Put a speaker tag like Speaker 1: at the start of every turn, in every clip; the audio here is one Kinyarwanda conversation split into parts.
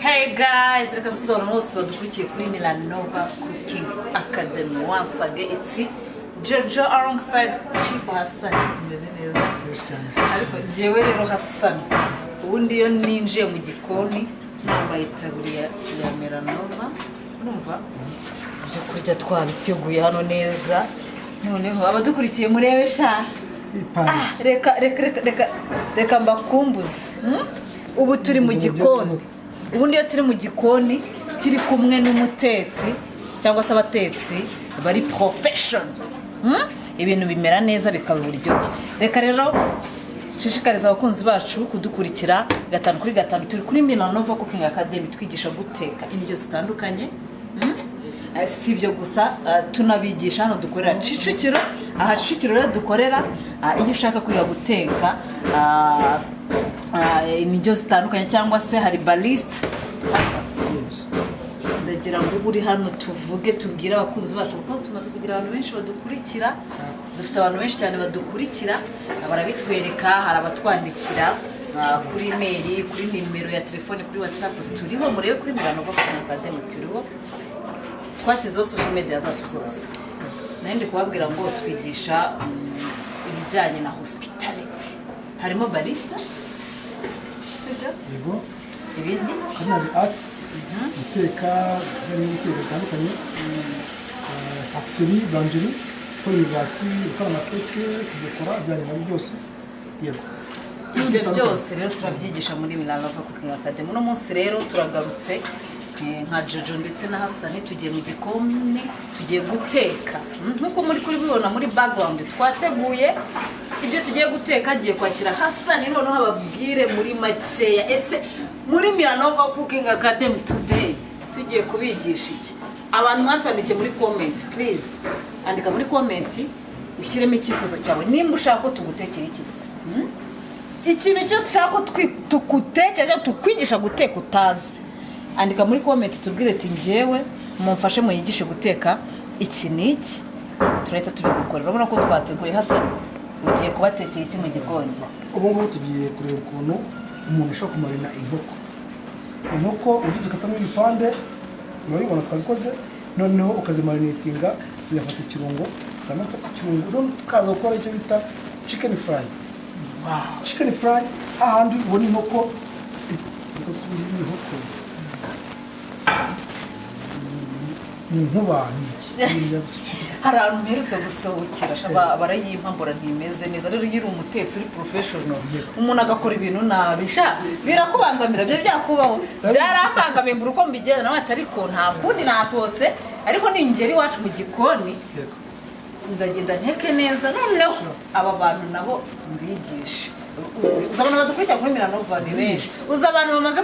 Speaker 1: Hey guys, reka tuzabona bose badukurikiye kuri Milanova Cooking Academy. Once again, it's Jojo alongside Chief Hassan. Ariko jewe rero Hassan, ubundi yo ninjiye mu gikoni nambaye itaburiya ya Milanova. Urumva? Byo kurya twabiteguye hano neza. Noneho abadukurikiye murebe sha. Reka mbakumbuze. Ubu turi mu gikoni. Ubundi iyo turi mu gikoni turi kumwe n'umutetsi cyangwa se abatetsi bari profession. Ibintu bimera neza bikaba uburyohe. Reka rero shishikariza abakunzi bacu kudukurikira 5 kuri 5 turi kuri Milanova Cooking Academy twigisha guteka indyo zitandukanye. Sibyo gusa tunabigisha hano dukorera Kicukiro. Aha Kicukiro rero dukorera iyo ushaka kwiga guteka indyo zitandukanye cyangwa se hari balist. Ndagira ngo uri hano tuvuge tubwira abakunzi bacu kuko tumaze kugira abantu benshi badukurikira. Dufite abantu benshi cyane badukurikira, barabitwereka, hari abatwandikira kuri email, kuri nimero ya telefone, kuri WhatsApp. Turiho murebe kuri Milanova Cooking Academy turiho. Twashyizeho social media zacu zose. Nende kubabwira ngo twigisha ibijyanye na hospitality. Harimo barista.
Speaker 2: Yego.
Speaker 1: Ibindi
Speaker 2: Kanali art. Guteka hari ibitego bitandukanye. Patisserie, boulangerie, imigati, gukora amakeke, kudekora ibijyanye na byose. Yego.
Speaker 1: Ibyo byose rero turabyigisha muri Milanova Cooking Academy. Uno munsi rero turagarutse nka Jojo ndetse na Hassan tugiye mu gikoni tugiye guteka. Nkuko muri kuri bibona muri background twateguye ibyo tugiye guteka. Agiye kwakira Hassan noneho ababwire muri makeya ese muri Milanova Cooking Academy today tugiye kubigisha iki. Abantu mwatwandikiye muri comment, please andika muri comment ushyiremo icyifuzo cyawe nimba ushaka ko tugutekera ikizi. Ikintu cyose ushaka ko tugutekera tukwigisha guteka utazi, andika muri comment tubwire ati njyewe mumfashe muyigishe guteka iki niki turahita tubigukorera. Urabona ko twateguye Hassan ugiye kubatekera iki mu gikoni.
Speaker 2: Ubu ngubu tugiye kureba ukuntu umuntu ashobora kumarina inkoko ugize ukatamo ibipande urabibona twabikoze, noneho ukazimarinatinga zigafata ikirungo, zamafata ikirungo none tukaza gukora icyo bita chicken fry. Chicken fry ahandi ubona inkoko ikosubira inkoko ni nkuba
Speaker 1: hari ahantu mperutse gusohokera barayimpambura ntimeze neza. Rero yiri umutetsi uri professional umuntu agakora ibintu nabisha birakubangamira. Byo byakubaho byarambangamiye mbura uko mbigenda nawe atariko nta kundi nasohotse ariko ningeri wacu mu gikoni ndagenda nteke neza. Noneho aba bantu nabo mbigisha uzabona badukurikira kuri Milanova ni benshi, uza abantu bamaze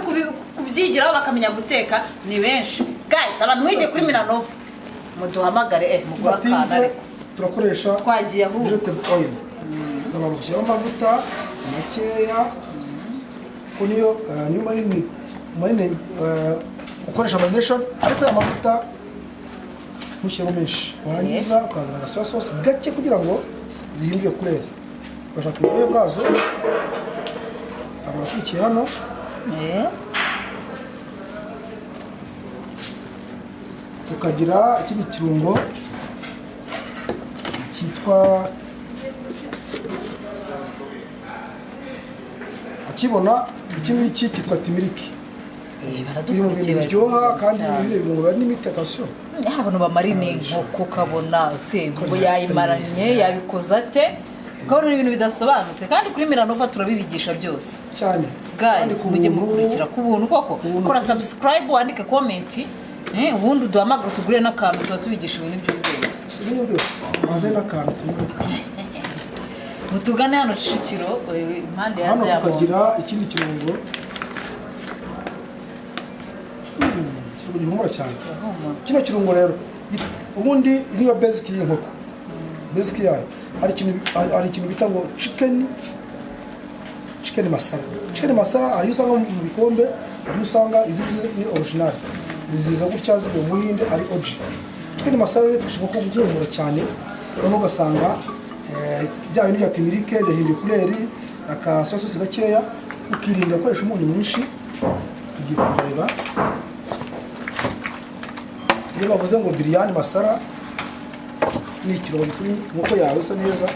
Speaker 1: kubyigiraho bakamenya guteka ni benshi. Guys, abantu mwigiye kuri Milanova muduhamagare mugura kana
Speaker 2: turakoresha
Speaker 1: twagiye aho
Speaker 2: vegetable oil. Nabagushyira amavuta makeya ko niyo marine ukoresha marination ariko ya mavuta mushyiramo menshi warangiza ukazana agasoya sauce gake kugira ngo zihindure kurera. Bashaka uburyo bwazo abakurikiye hano tukagira ikindi kirungo cyitwa akibona iki cyitwa timiriki. Biryoha kandi ibirungo bari n'imitekasiyo.
Speaker 1: Abantu bamarine inkoko kabona se ngo yayimaranye yabikoza ate kabona ibintu bidasobanutse kandi kuri Milanova turabibigisha byose
Speaker 2: cyane.
Speaker 1: Guys, mujye mukurikira ku buntu koko kora subscribe wandike comment ubundi duhamagara tugure n'akantu tuba tubigisha ibintu by'ubwenge.
Speaker 2: Ibintu byose maze n'akantu
Speaker 1: mutugane hano Kicukiro impande ya
Speaker 2: hano tukagira ikindi kirungo gihumura cyane. Kino kirungo rero ubundi niyo basic y'inkoko, basic yayo hari ikintu bita ngo chicken masala. Chicken masala ari usanga mu bikombe, ari usanga izi ni original, ziza gutya zibe mu Buhinde ari OG. Chicken masala rifasha inkoko guhumura cyane, noneho ugasanga bya bintu bya timirike byahinduye kureri aka sauce gakeya, ukirinda gukoresha umunyu mwinshi tugiye kureba iyo bavuze ngo biryani masara ni ikirungo gitumye inkoko yawe isa neza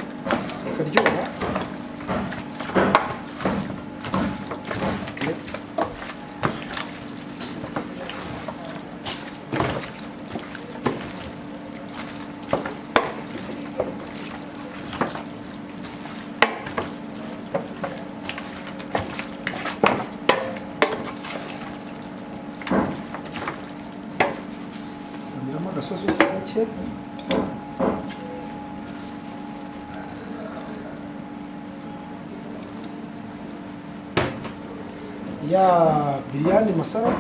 Speaker 2: ikaryoha. Agasosi gake ya biryani masara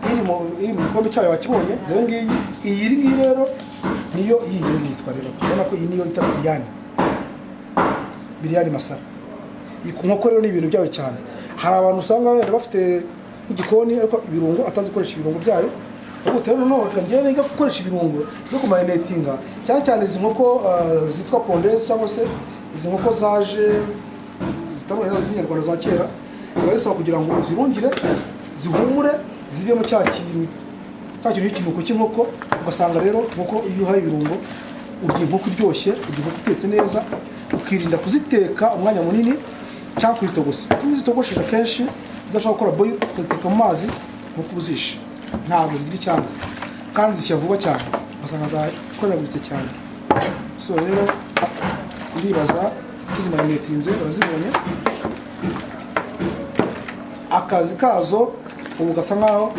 Speaker 2: iri mu gikombe cyayo wakibonye. Rero ngiyi iyi rero niyo iyi yitwa rero, ubona ko iyi niyo ita biryani masara. Iyi ku nkoko rero ni ibintu byayo cyane. Hari abantu usanga wenda bafite igikoni ariko ibirungo atazi gukoresha ibirungo byayo, ahubwo rero noneho ngiye niga gukoresha ibirungo byo kumarinetinga cyane cyane izi nkoko zitwa pondesi cyangwa se izi nkoko zaje zitabonye z'inyarwanda za kera, ziba zisaba kugira ngo zirungire zihumure zivemo cya kintu cy'ikinuko cy'inkoko. Ugasanga rero nkoko iyo uhaye ibirungo urya inkoko iryoshye, urya inkoko itetse neza, ukirinda kuziteka umwanya munini cyangwa kuzitogosa. Izi ngizi zitogosheje akenshi udashaka gukora boil ukaziteka mu mazi nk'uko uzishe, ntabwo zigira icyanga kandi zishya vuba cyane, ugasanga zashwanyaguritse cyane. So rero uribaza tuzimarinetinze urazibonye, akazi kazo ubu gasa nkaho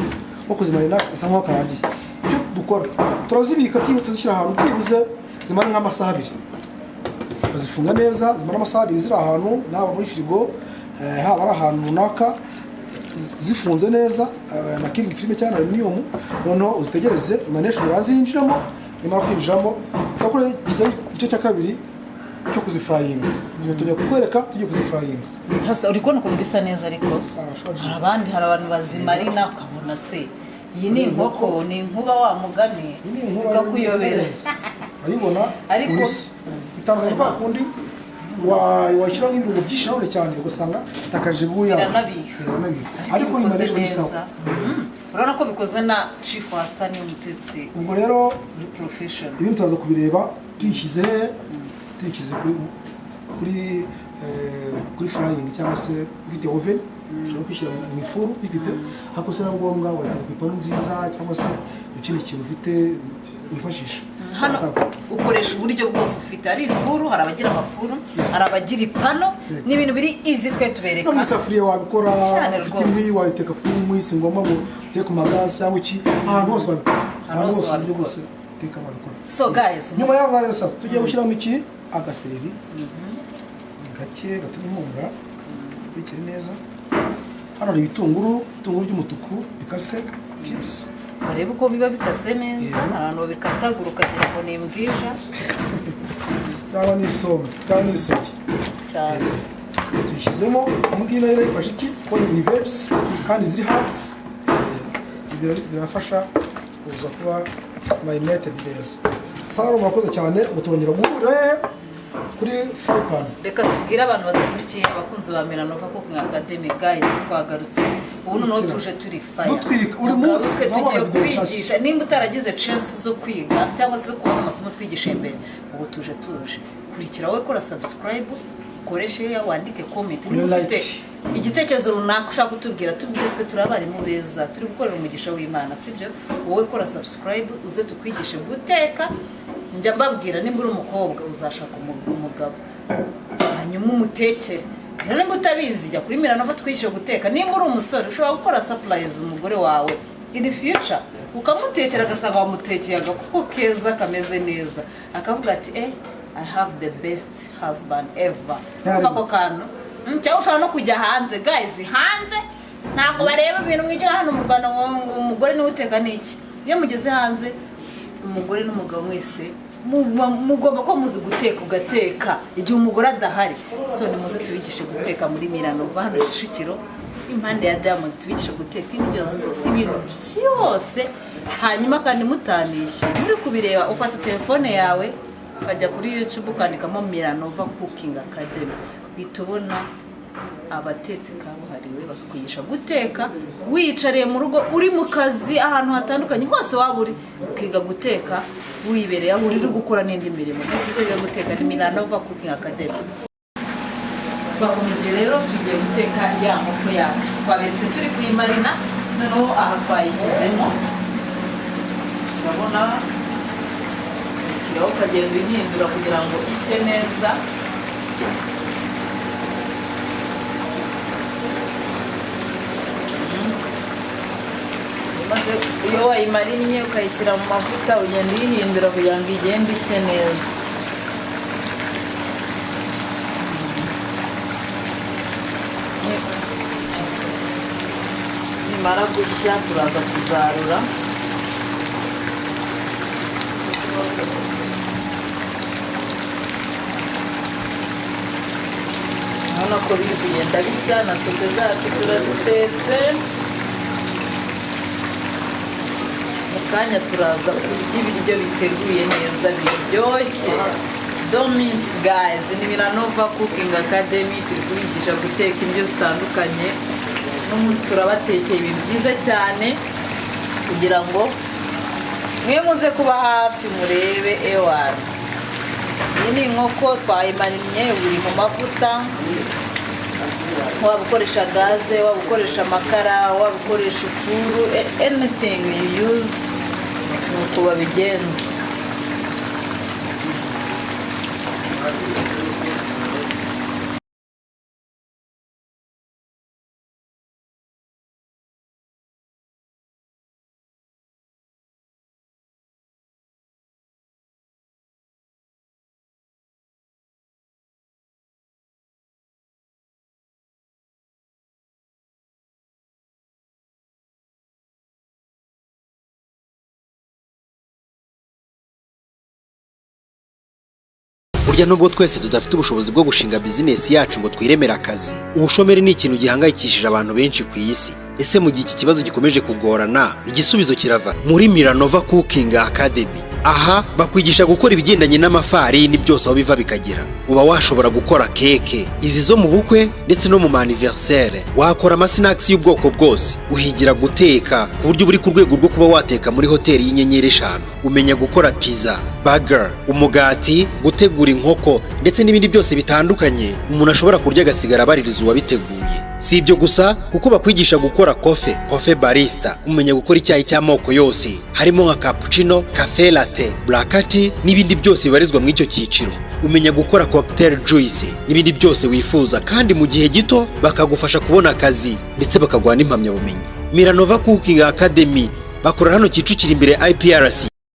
Speaker 2: nko kuzimarina gasa nkaho karangiye. Icyo dukora turazibika byibuze tuzishyira ahantu byibuze zimara nk'amasaha 2, bazifunga neza zimara amasaha 2 ziri ahantu, naba muri firigo haba ari ahantu runaka zifunze neza na killing film cyane aluminium. Noneho uzitegereze maneshoni yazi yinjiramo, nyuma kwinjiramo bakora igice cya kabiri cyo kuzifryinga. Tujya kukwereka tugiye kuzifryinga.
Speaker 1: Hasa uri kubona ukuntu bisa neza, ariko hari abantu bazimarina ukabona se iyi ni inkoko ni inkuba wa mugani ukakuyobera
Speaker 2: ayibona ariko itandukanye kwa kundi washyira nk'ibintu byinshi none cyane ugasanga takaje buya ariko imareshwa isawa.
Speaker 1: Urabona ko bikozwe na Chief Hassan Mutetsi.
Speaker 2: Ubwo rero
Speaker 1: profession
Speaker 2: ibintu turaza kubireba tuyishyize kuri frying cyangwa se ufite oven ushobora kwishyira mu ifuru bifite, ariko se na ngombwa wahita ku ipanu nziza cyangwa se ikindi kintu ufite wifashisha.
Speaker 1: Hano ukoresha uburyo bwose ufite, ari ifuru, hari abagira amafuru, hari abagira ipano, ni ibintu biri easy twe tubereka.
Speaker 2: No musafuriya wabikora, inkwi wayiteka kuri mwisi ngomba ngo uteke ku magazi cyangwa iki, ahantu hose wabikora, ahantu hose uburyo bwose uteka wabikora.
Speaker 1: So guys,
Speaker 2: nyuma y'aho rero sasa tugiye gushyiramo iki agasereri gake gatuma impumura bikiri neza. Hano hari ibitunguru by'umutuku bikase cubes.
Speaker 1: Barebe uko biba bikase neza, abantu babikatagura ukagira ngo ni imbwija
Speaker 2: cyangwa ni isombe cyangwa ni isogi
Speaker 1: cyane.
Speaker 2: Tuyishyizemo imbwija rero ifashe iki ko universe kandi ziri hats, birafasha kuza kuba marinated neza. Sara murakoze cyane, mutongera guhura kuri fry pan.
Speaker 1: Reka tubwire abantu badakurikiye abakunzi ba Milanova Cooking Academy guys, twagarutse ubu noneho tuje turi fire.
Speaker 2: Uri munsi
Speaker 1: tugiye kubigisha nimba utaragize chance zo kwiga cyangwa se kubona amasomo twigisha imbere, ubu tuje kurikira wowe kora subscribe, ukoreshe wandike comment, niba ufite igitekerezo runaka ushaka kutubwira tubwire, twe turi abarimu beza turi gukorera umugisha w'Imana, sibyo? Wowe kora subscribe uze tukwigishe guteka. Njya mbabwira nimba uri umukobwa uzashaka umugabo hanyuma umutekere. Rero nimba utabizi jya kuri Milanova twigishe guteka. Nimba uri umusore ushobora gukora surprise umugore wawe in future, ukamutekera agasanga wamutekeye agakuko keza kameze neza, akavuga ati I have the best husband ever. Ako kantu cyangwa ushobora no kujya hanze guys, hanze ntabwo bareba ibintu mwigira hano mu Rwanda ngo umugore niwe uteka niki. Iyo mugeze hanze umugore n'umugabo mwese mugomba ko muzi guteka, ugateka igihe umugore adahari. So nimuze tubigishe guteka muri Milanova hano Kicukiro impande ya Diamond, tubigishe guteka indyo zose, ibintu byose. Hanyuma kandi mutanishe muri kubireba, ufata telefone yawe ukajya kuri YouTube ukandikamo Milanova Cooking Academy, bitubona abatetsi kabuhariwe bakakwigisha guteka wiyicariye mu rugo, uri mu kazi ahantu hatandukanye hose waba uri, ukiga guteka wibereye aho uri gukora n'indi mirimo. Twiga guteka ni Milanova Cooking Academy. Twakomeje rero tugiye guteka ya nkoko yacu, twabetse turi kuyimarina, noneho aha twayishyizemo, urabona ishyiraho ukagenda uhindura kugira ngo ishye neza. Maze iyo wayimarinnye ukayishyira mu mavuta ugenda uyihindura kugira ngo igende ishye neza. Nimara gushya turaza kuzarura. Urabona ko biri kugenda bishya, na sote zacu turazitetse. Mu kanya turaza kurya ibiryo biteguye neza biryoshye. Don't miss guys, ni Milanova Cooking Academy, turi kubigisha guteka indyo zitandukanye. N'umunsi turabatekeye ibintu byiza cyane kugira ngo mwe muze kuba hafi murebe ewana. Iyi ni inkoko twayimarinnye, uri mu mavuta, waba ukoresha gaze, waba ukoresha amakara, waba ukoresha ifuru, anything you use nuko babigenza.
Speaker 3: Burya nubwo twese tudafite ubushobozi bwo gushinga business yacu ngo twiremere akazi, ubushomeri ni ikintu gihangayikishije abantu benshi ku isi. Ese mu gihe iki kibazo gikomeje kugorana, igisubizo kirava muri Milanova Cooking Academy. Aha bakwigisha gukora ibigendanye n'amafarini byose aho biva bikagera. Uba washobora gukora keke, izi zo mu bukwe ndetse no mu anniversaire. Wakora amasnacks y'ubwoko bwose. Uhigira guteka ku buryo buri ku rwego rwo kuba wateka muri hoteli y'inyenyeri 5. Umenya gukora pizza, burger, umugati, gutegura inkoko ndetse n'ibindi byose bitandukanye umuntu ashobora kurya agasigara baririza uwabiteguye. Si ibyo gusa kuko bakwigisha gukora coffee barista, umenya gukora icyayi cy'amoko yose harimo nka cappuccino, cafe latte, black tea n'ibindi byose bibarizwa mu icyo cyiciro. Umenya gukora cocktail juice n'ibindi byose wifuza, kandi mu gihe gito bakagufasha kubona akazi ndetse bakaguha n'impamyabumenyi. Milanova Cooking Academy bakorera hano Kicukiro imbere IPRC.